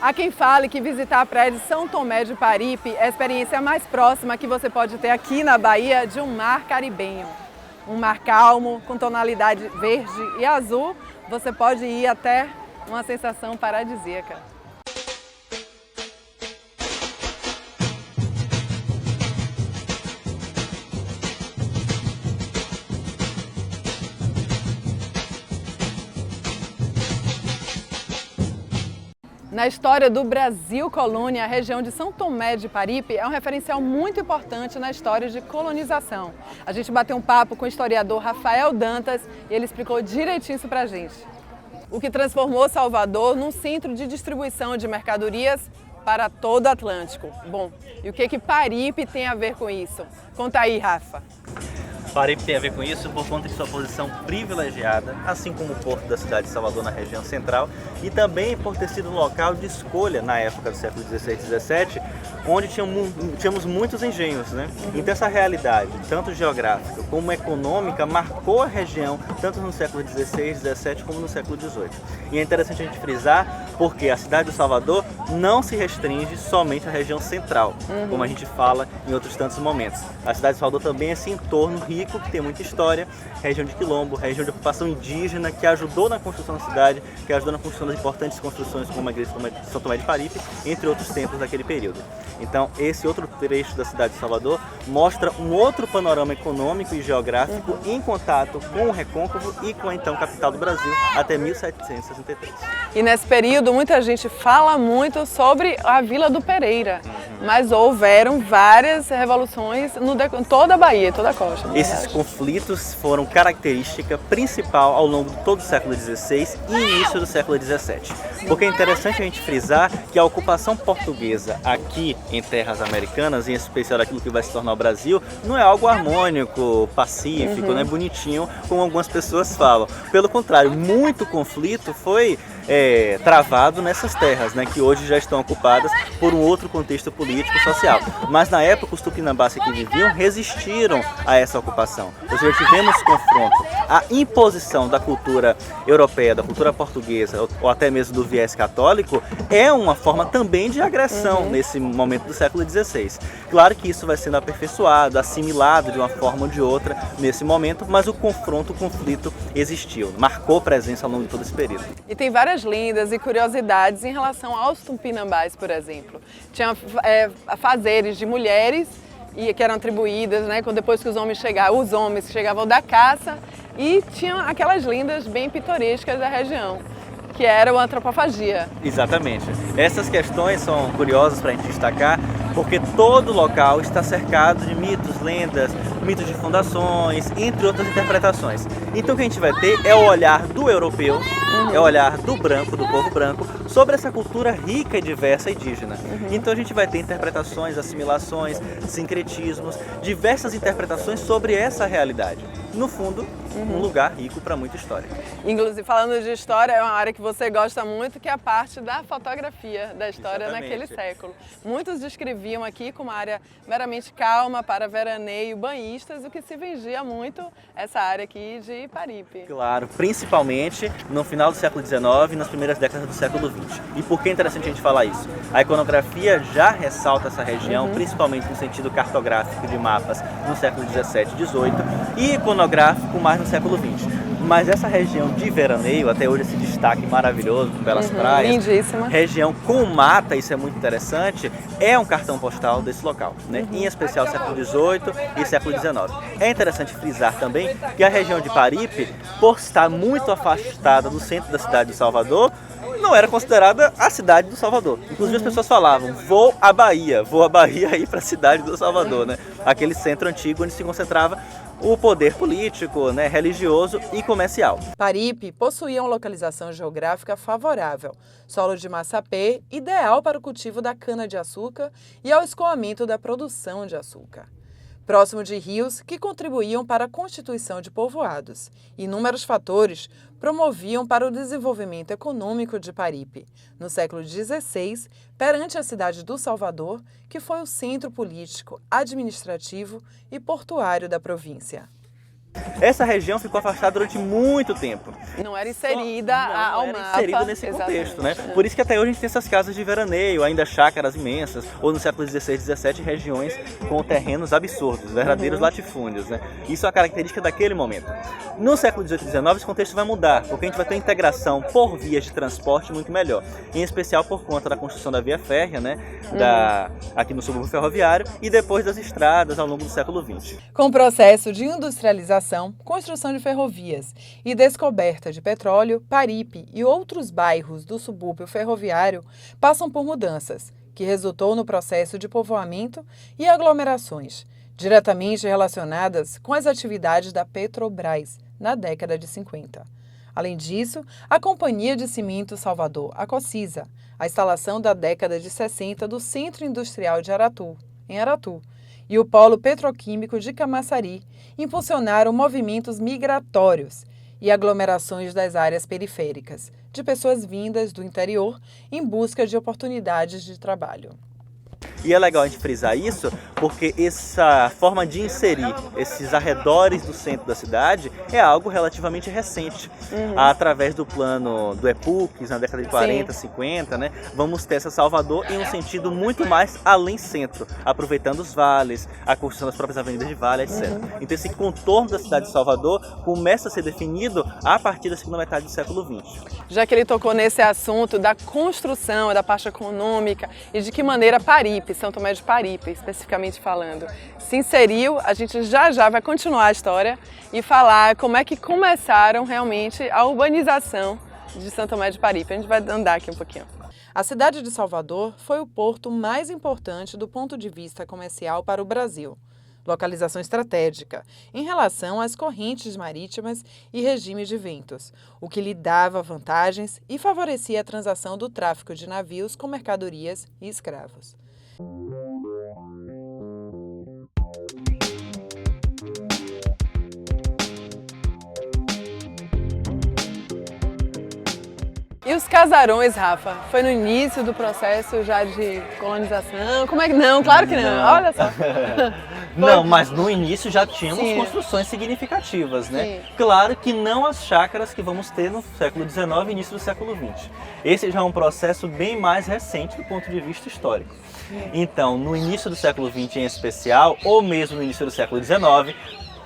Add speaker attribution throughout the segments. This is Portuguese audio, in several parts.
Speaker 1: Há quem fale que visitar a praia de São Tomé de Paripe é a experiência mais próxima que você pode ter aqui na Bahia de um mar caribenho. Um mar calmo, com tonalidade verde e azul, você pode ir até uma sensação paradisíaca. Na história do Brasil colônia, a região de São Tomé de Paripe é um referencial muito importante na história de colonização. A gente bateu um papo com o historiador Rafael Dantas e ele explicou direitinho isso pra gente. O que transformou Salvador num centro de distribuição de mercadorias para todo o Atlântico. Bom, e o que Paripe tem a ver com isso? Conta aí, Rafa.
Speaker 2: Paripe tem a ver com isso por conta de sua posição privilegiada, assim como o porto da cidade de Salvador na região central, e também por ter sido um local de escolha na época do século XVI e XVII, onde tínhamos muitos engenhos, né? Então essa realidade, tanto geográfica como econômica, marcou a região tanto no século XVI, XVII como no século XVIII. E é interessante a gente frisar porque a cidade de Salvador não se restringe somente à região central, como a gente fala em outros tantos momentos. A cidade de Salvador também é esse entorno rico, que tem muita história, região de quilombo, região de ocupação indígena, que ajudou na construção da cidade, que ajudou na construção das importantes construções como a igreja de São Tomé de Paripe, entre outros templos daquele período. Então, esse outro trecho da cidade de Salvador mostra um outro panorama econômico e geográfico em contato com o Recôncavo e com a então capital do Brasil até 1763.
Speaker 1: E nesse período, muita gente fala muito sobre a Vila do Pereira, mas houveram várias revoluções em toda a Bahia, toda a costa.
Speaker 2: Esses conflitos foram característica principal ao longo de todo o século XVI e início do século XVII. Porque é interessante a gente frisar que a ocupação portuguesa aqui em terras americanas, em especial aquilo que vai se tornar o Brasil, não é algo harmônico, pacífico, né, bonitinho, como algumas pessoas falam. Pelo contrário, muito conflito foi travado nessas terras, né, que hoje já estão ocupadas por um outro contexto político e social. Mas na época os tupinambás que viviam resistiram a essa ocupação. Ou seja, tivemos confronto. A imposição da cultura europeia, da cultura portuguesa ou até mesmo do viés católico é uma forma também de agressão nesse momento do século XVI. Claro que isso vai sendo aperfeiçoado, assimilado de uma forma ou de outra nesse momento, mas o conflito existiu, marcou presença ao longo de todo esse período.
Speaker 1: E tem várias lendas e curiosidades em relação aos tupinambás, por exemplo. Tinha fazeres de mulheres que eram atribuídas, né, depois que os homens chegavam da caça, e tinham aquelas lendas bem pitorescas da região, que era a antropofagia.
Speaker 2: Exatamente. Essas questões são curiosas para a gente destacar, porque todo local está cercado de mitos, lendas, mitos de fundações, entre outras interpretações. Então o que a gente vai ter é o olhar do europeu, é o olhar do branco, do povo branco, sobre essa cultura rica e diversa indígena. Então a gente vai ter interpretações, assimilações, sincretismos, diversas interpretações sobre essa realidade. No fundo, um lugar rico para muita história.
Speaker 1: Inclusive, falando de história, é uma área que você gosta muito, que é a parte da fotografia da história naquele século. Muitos descreviam aqui como uma área meramente calma para veraneio, banhistas, o que se vendia muito essa área aqui de Paripe.
Speaker 2: Claro, principalmente no final do século XIX e nas primeiras décadas do século XX. E por que é interessante a gente falar isso? A iconografia já ressalta essa região, principalmente no sentido cartográfico de mapas no século XVII e XVIII, e iconográfico mais no século XX. Mas essa região de veraneio, até hoje esse destaque maravilhoso, com belas praias,
Speaker 1: lindíssima.
Speaker 2: Região com mata, isso é muito interessante, é um cartão postal desse local, né? Em especial século XVIII e século XIX. É interessante frisar também que a região de Paripe, por estar muito afastada do centro da cidade de Salvador, não era considerada a cidade do Salvador. Inclusive as pessoas falavam, vou à Bahia aí para a cidade do Salvador, né? Aquele centro antigo onde se concentrava o poder político, né, religioso e comercial.
Speaker 1: Paripe possuía uma localização geográfica favorável, solo de massapê ideal para o cultivo da cana-de-açúcar e ao escoamento da produção de açúcar. Próximo de rios que contribuíam para a constituição de povoados. Inúmeros fatores promoviam para o desenvolvimento econômico de Paripe, no século XVI, perante a cidade do Salvador, que foi o centro político, administrativo e portuário da província.
Speaker 2: Essa região ficou afastada durante muito tempo.
Speaker 1: Não era inserida ao mapa.
Speaker 2: Inserida nesse contexto, né? Por isso que até hoje a gente tem essas casas de veraneio, ainda chácaras imensas, ou no século XVI, XVII, regiões com terrenos absurdos, verdadeiros latifúndios, né? Isso é uma característica daquele momento. No século XVIII e XIX, esse contexto vai mudar, porque a gente vai ter integração por vias de transporte muito melhor, em especial por conta da construção da via férrea, né? Aqui no subúrbio ferroviário, e depois das estradas ao longo do século XX.
Speaker 1: Com o processo de industrialização, construção de ferrovias e descoberta de petróleo, Paripe e outros bairros do subúrbio ferroviário passam por mudanças, que resultou no processo de povoamento e aglomerações, diretamente relacionadas com as atividades da Petrobras na década de 50. Além disso, a Companhia de Cimento Salvador, a Cocisa, a instalação da década de 60 do Centro Industrial de Aratu, em Aratu, e o Polo Petroquímico de Camaçari impulsionaram movimentos migratórios e aglomerações das áreas periféricas, de pessoas vindas do interior em busca de oportunidades de trabalho.
Speaker 2: E é legal a gente frisar isso, porque essa forma de inserir esses arredores do centro da cidade é algo relativamente recente. Através do plano do EPUCS, na década de 40, 50, né, vamos ter essa Salvador em um sentido muito mais além centro, aproveitando os vales, a construção das próprias avenidas de vale, etc. Então esse contorno da cidade de Salvador começa a ser definido a partir da segunda metade do século XX.
Speaker 1: Já que ele tocou nesse assunto da construção, da parte econômica e de que maneira Paripe, São Tomé de Paripe, especificamente falando, se inseriu, a gente já vai continuar a história e falar como é que começaram realmente a urbanização de São Tomé de Paripe. A gente vai andar aqui um pouquinho. A cidade de Salvador foi o porto mais importante do ponto de vista comercial para o Brasil. Localização estratégica em relação às correntes marítimas e regime de ventos, o que lhe dava vantagens e favorecia a transação do tráfico de navios com mercadorias e escravos. E os casarões, Rafa? Foi no início do processo já de colonização? Como é que não? Claro que não. Olha só.
Speaker 2: Não, mas no início já tínhamos construções significativas, né? Sim. Claro que não as chácaras que vamos ter no século XIX e início do século XX. Esse já é um processo bem mais recente do ponto de vista histórico. Então, no início do século XX em especial, ou mesmo no início do século XIX,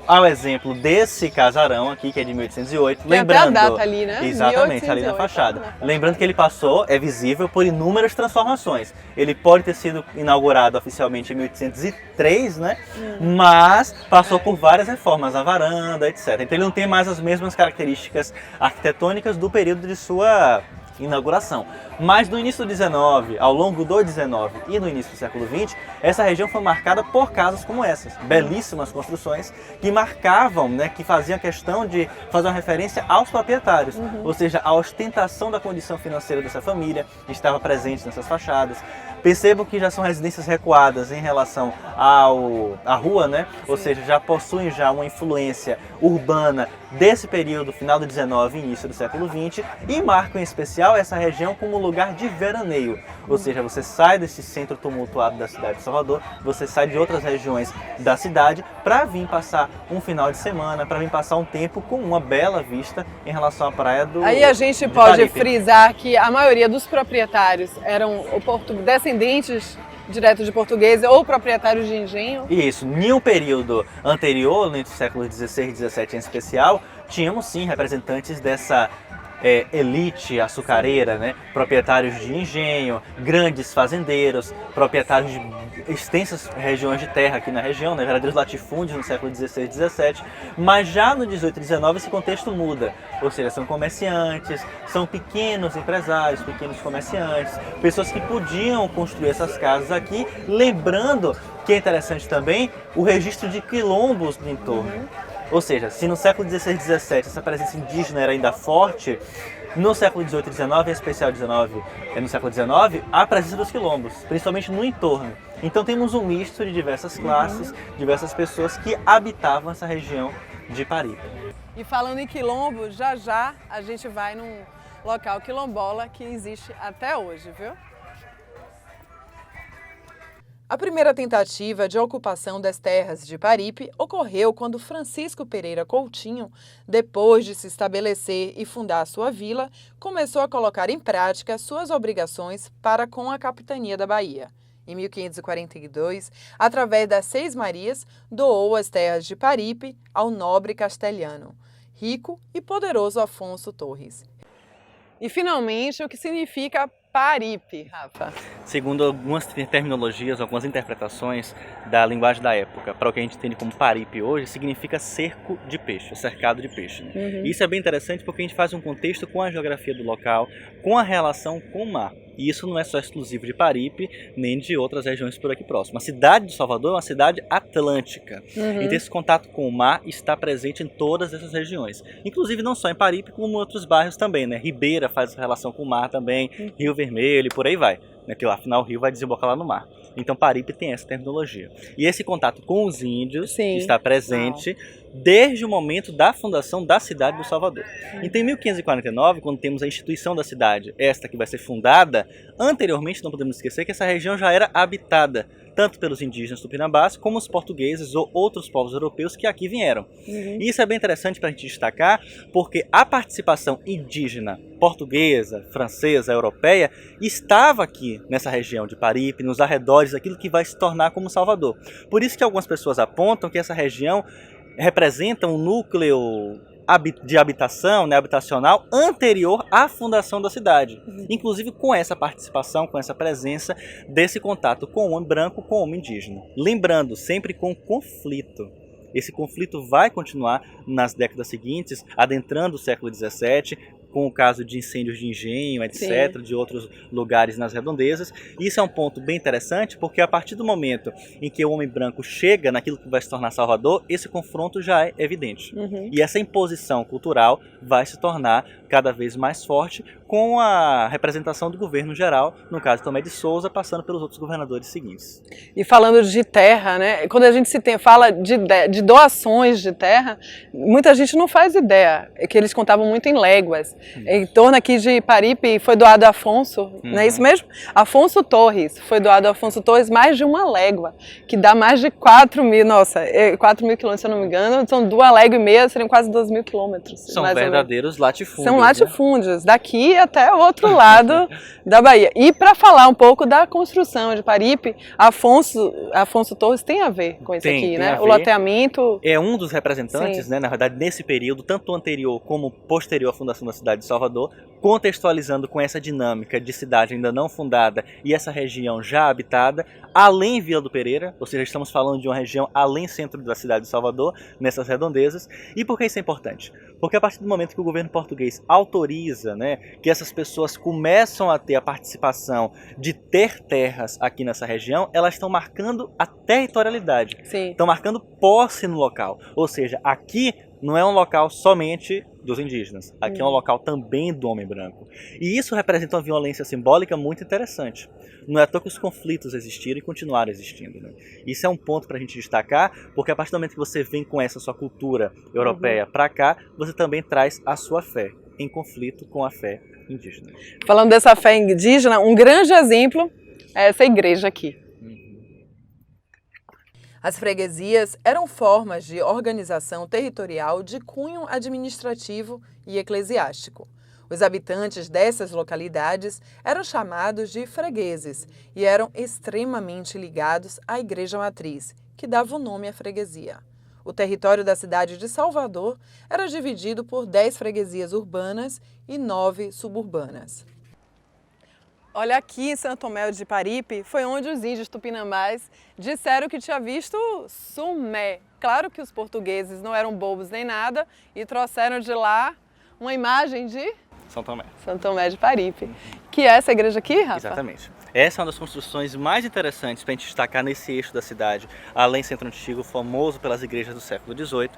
Speaker 2: ao exemplo desse casarão aqui, que é de 1808,
Speaker 1: tem lembrando até a data ali, né?
Speaker 2: Exatamente, 1808, ali na fachada. Lembrando que ele passou, é visível, por inúmeras transformações. Ele pode ter sido inaugurado oficialmente em 1803, né? Mas passou por várias reformas, a varanda, etc. Então ele não tem mais as mesmas características arquitetônicas do período de sua inauguração. Mas no início do 19, ao longo do 19 e no início do século 20, essa região foi marcada por casas como essas, belíssimas construções que marcavam, né, que faziam questão de fazer uma referência aos proprietários, ou seja, a ostentação da condição financeira dessa família estava presente nessas fachadas. Percebam que já são residências recuadas em relação à rua, né? Ou seja, já possuem já uma influência urbana desse período, final do 19 e início do século 20, e marcam em especial essa região como lugar de veraneio. Ou seja, você sai desse centro tumultuado da cidade de Salvador, você sai de outras regiões da cidade para vir passar um final de semana, para vir passar um tempo com uma bela vista em relação à praia do
Speaker 1: Aí a gente pode frisar que a maioria dos proprietários eram descendentes direto de portugueses ou proprietários de engenho.
Speaker 2: Isso, em um período anterior, no século XVI e XVII em especial, tínhamos sim representantes dessa elite açucareira, né? Proprietários de engenho, grandes fazendeiros, proprietários de extensas regiões de terra aqui na região, né? Verdadeiros latifúndios no século XVI e XVII, mas já no XVIII e XIX esse contexto muda, ou seja, são comerciantes, são pequenos empresários, pequenos comerciantes, pessoas que podiam construir essas casas aqui, lembrando que é interessante também o registro de quilombos no entorno. Ou seja, se no século XVI e XVII essa presença indígena era ainda forte, no século XVIII e XIX, em especial no século XIX, há a presença dos quilombos, principalmente no entorno. Então temos um misto de diversas classes, diversas pessoas que habitavam essa região de Paripe.
Speaker 1: E falando em quilombo, já a gente vai num local quilombola que existe até hoje, viu? A primeira tentativa de ocupação das terras de Paripe ocorreu quando Francisco Pereira Coutinho, depois de se estabelecer e fundar sua vila, começou a colocar em prática suas obrigações para com a capitania da Bahia. Em 1542, através das Seis Marias, doou as terras de Paripe ao nobre castelhano, rico e poderoso Afonso Torres. E, finalmente, o que significa Paripe, Rafa?
Speaker 2: Segundo algumas terminologias, algumas interpretações da linguagem da época, para o que a gente entende como Paripe hoje, significa cerco de peixe, cercado de peixe. Né? Isso é bem interessante porque a gente faz um contexto com a geografia do local, com a relação com o mar. E isso não é só exclusivo de Paripe, nem de outras regiões por aqui próximo. A cidade de Salvador é uma cidade atlântica. Então esse contato com o mar está presente em todas essas regiões. Inclusive não só em Paripe, como em outros bairros também. Né? Ribeira faz relação com o mar também, Rio Vermelho e por aí vai. Né? Que afinal o rio vai desembocar lá no mar. Então Paripe tem essa terminologia. E esse contato com os índios está presente desde o momento da fundação da cidade do Salvador. Então em 1549, quando temos a instituição da cidade, esta que vai ser fundada, anteriormente não podemos esquecer que essa região já era habitada, tanto pelos indígenas tupinambás, como os portugueses ou outros povos europeus que aqui vieram. E isso é bem interessante para a gente destacar, porque a participação indígena portuguesa, francesa, europeia, estava aqui nessa região de Paripe, nos arredores daquilo que vai se tornar como Salvador. Por isso que algumas pessoas apontam que essa região representa um núcleo de habitação, né, habitacional, anterior à fundação da cidade. Inclusive com essa participação, com essa presença desse contato com o homem branco, com o homem indígena. Lembrando, sempre com conflito. Esse conflito vai continuar nas décadas seguintes, adentrando o século XVII, com o caso de incêndios de engenho, etc., de outros lugares nas redondezas. Isso é um ponto bem interessante, porque a partir do momento em que o homem branco chega naquilo que vai se tornar Salvador, esse confronto já é evidente. E essa imposição cultural vai se tornar cada vez mais forte com a representação do governo geral, no caso Tomé de Souza, passando pelos outros governadores seguintes.
Speaker 1: E falando de terra, né? Quando a gente fala de doações de terra, muita gente não faz ideia, é que eles contavam muito em léguas. Em torno aqui de Paripe foi doado a Afonso, não é isso mesmo? Afonso Torres, foi doado a Afonso Torres mais de uma légua, que dá mais de 4 mil, 4 mil quilômetros, se eu não me engano, são 2,5 léguas, seriam quase 2 mil quilômetros.
Speaker 2: São verdadeiros latifúndios.
Speaker 1: São latifúndios, né? Daqui até o outro lado da Bahia. E para falar um pouco da construção de Paripe, Afonso Torres tem a ver com isso aqui, né? O loteamento.
Speaker 2: É um dos representantes, né, na verdade, nesse período, tanto anterior como posterior à fundação da cidade de Salvador, contextualizando com essa dinâmica de cidade ainda não fundada e essa região já habitada, além Vila do Pereira, ou seja, estamos falando de uma região além centro da cidade de Salvador, nessas redondezas. E por que isso é importante? Porque a partir do momento que o governo português autoriza, né, que essas pessoas começam a ter a participação de ter terras aqui nessa região, elas estão marcando a territorialidade, estão marcando posse no local, ou seja, aqui não é um local somente dos indígenas, aqui é um local também do homem branco. E isso representa uma violência simbólica muito interessante. Não é à toa que os conflitos existiram e continuaram existindo. Né? Isso é um ponto para a gente destacar, porque a partir do momento que você vem com essa sua cultura europeia para cá, você também traz a sua fé em conflito com a fé indígena.
Speaker 1: Falando dessa fé indígena, um grande exemplo é essa igreja aqui. As freguesias eram formas de organização territorial de cunho administrativo e eclesiástico. Os habitantes dessas localidades eram chamados de fregueses e eram extremamente ligados à igreja matriz, que dava o nome à freguesia. O território da cidade de Salvador era dividido por 10 freguesias urbanas e 9 suburbanas. Olha, aqui em Santo Tomé de Paripe foi onde os índios tupinambás disseram que tinha visto sumé. Claro que os portugueses não eram bobos nem nada e trouxeram de lá uma imagem de Santo Tomé de Paripe, que é essa igreja aqui, Rafa?
Speaker 2: Exatamente. Essa é uma das construções mais interessantes para a gente destacar nesse eixo da cidade, além do Centro Antigo, famoso pelas igrejas do século XVIII,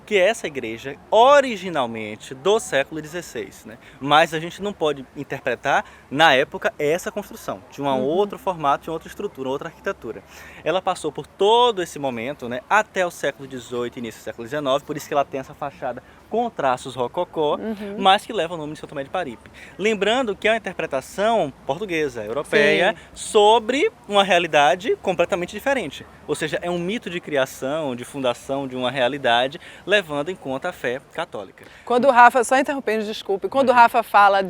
Speaker 2: que é essa igreja originalmente do século XVI, né? Mas a gente não pode interpretar, na época, essa construção. Tinha um outro formato, tinha outra estrutura, outra arquitetura. Ela passou por todo esse momento, né, até o século XVIII e início do século XIX, por isso que ela tem essa fachada com traços rococó, mas que leva o nome de Santo Tomé de Paripe. Lembrando que é uma interpretação visão portuguesa, europeia, sobre uma realidade completamente diferente. Ou seja, é um mito de criação, de fundação de uma realidade, levando em conta a fé católica.
Speaker 1: Quando o Rafa, só interrompendo, desculpe, quando o Rafa fala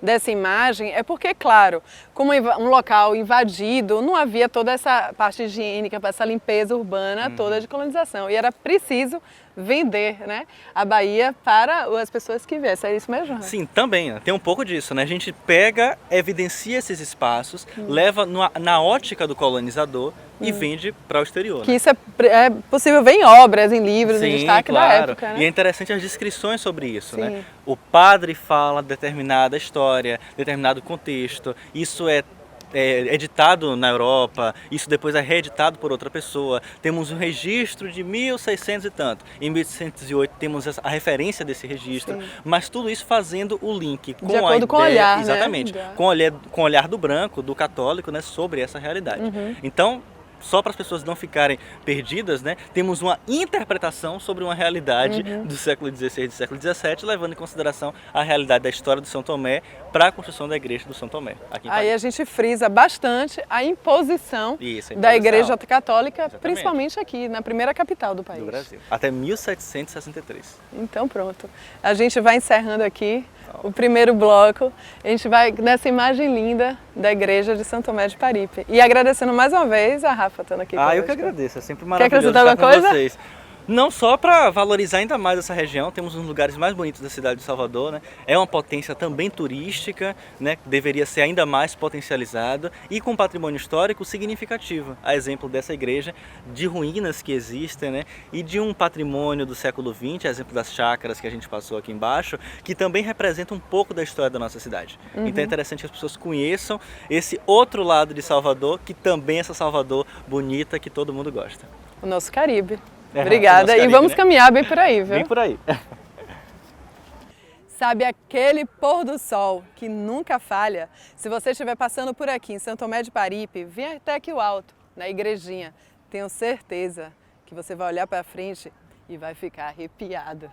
Speaker 1: dessa imagem, é porque, claro, como um local invadido, não havia toda essa parte higiênica, essa limpeza urbana toda de colonização. E era preciso vender, né, a Bahia para as pessoas que viessem. É isso mesmo? Rafa?
Speaker 2: Sim, também. Tem um pouco disso, né? A gente pega, evidencia esses espaços, leva na ótica do colonizador e vende para o exterior.
Speaker 1: Que isso é possível ver em obras, em livros, em destaque da
Speaker 2: claro.
Speaker 1: época, né?
Speaker 2: E é interessante as descrições sobre isso, né? O padre fala determinada história, determinado contexto, isso é editado na Europa, isso depois é reeditado por outra pessoa. Temos um registro de 1600 e tanto. Em 1808 temos a referência desse registro, mas tudo isso fazendo o link com
Speaker 1: de acordo com o olhar,
Speaker 2: exatamente,
Speaker 1: né?
Speaker 2: com o olhar do branco, do católico, né, sobre essa realidade. Então, só para as pessoas não ficarem perdidas, né, temos uma interpretação sobre uma realidade do século XVI e do século XVII, levando em consideração a realidade da história do São Tomé para a construção da igreja do São Tomé. Aqui em
Speaker 1: Aí a gente frisa bastante a imposição, da Igreja Católica, principalmente aqui, na primeira capital do país.
Speaker 2: Do Brasil. Até 1763.
Speaker 1: Então pronto. A gente vai encerrando aqui o primeiro bloco. A gente vai nessa imagem linda da Igreja de São Tomé de Paripe. E agradecendo mais uma vez a Rafa estando aqui conosco.
Speaker 2: Eu que agradeço. É sempre
Speaker 1: Quer
Speaker 2: maravilhoso
Speaker 1: acrescentar
Speaker 2: estar
Speaker 1: alguma
Speaker 2: com
Speaker 1: coisa?
Speaker 2: vocês. Não só para valorizar ainda mais essa região, temos um dos lugares mais bonitos da cidade de Salvador, né? É uma potência também turística, né? Deveria ser ainda mais potencializado e com patrimônio histórico significativo, a exemplo dessa igreja, de ruínas que existem, né? E de um patrimônio do século XX, a exemplo das chácaras que a gente passou aqui embaixo, que também representa um pouco da história da nossa cidade. Então é interessante que as pessoas conheçam esse outro lado de Salvador, que também é essa Salvador bonita que todo mundo gosta.
Speaker 1: O nosso Caribe. Obrigada. E vamos caminhar bem por aí, viu?
Speaker 2: Bem por aí.
Speaker 1: Sabe aquele pôr do sol que nunca falha? Se você estiver passando por aqui em São Tomé de Paripe, vem até aqui o alto, na igrejinha. Tenho certeza que você vai olhar para frente e vai ficar arrepiado.